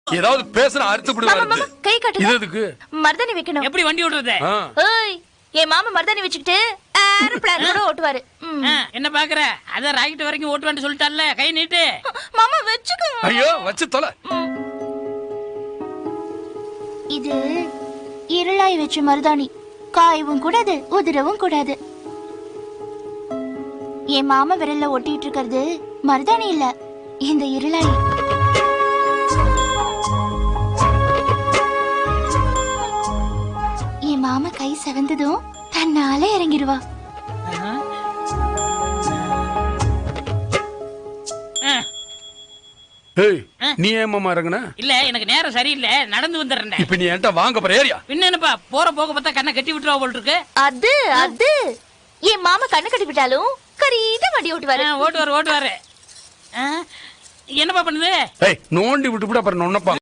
ஏதாவது பேசுன அறுத்து விடுவாரு. கை கட்டு. இது எதுக்கு? மர்தானி வைக்கணும். எப்படி வண்டி ஓட்டுறது? ஏய், என் மாமா மர்தானி வச்சுக்கிட்டு ஏரோப்ளேன் கூட ஓட்டுவாரு. என்ன பாக்குற? அத ராக்கெட் வரைக்கும் ஓட்டுவேன்னு சொல்லிட்டால, கை நீட்டு. மாமா வெச்சுக்கங்க. ஐயோ வச்சு தொலை. இது இருளாய் வச்ச மருதாணி. காயவும் கூடாது, உதிரவும் கூடாது. என் மாமா விரல்ல ஒட்டிட்டு இருக்கிறது மருதாணி இல்ல, இந்த இருளாய். என் மாமா கை செவந்ததும் தன்னால இறங்கிடுவா. ஏய், நீ ஏன் மாமா இறங்குன? இல்ல, எனக்கு நேரம் சரியில்லை, நடந்து வந்துடுறேன். இப்ப நீ என்கிட்ட வாங்க போற ஏரியா? பின்ன என்னப்பா, போற போக பார்த்தா கண்ணை கட்டி விட்டுருவா போல் இருக்கு. அது என் மாமா கண்ணு கட்டி விட்டாலும் கரீத வண்டி ஓட்டுவாரு. ஓட்டுவாரு. என்னப்பா பண்ணுது? ஏய், நோண்டி விட்டு அப்புறம் நொன்னப்பா.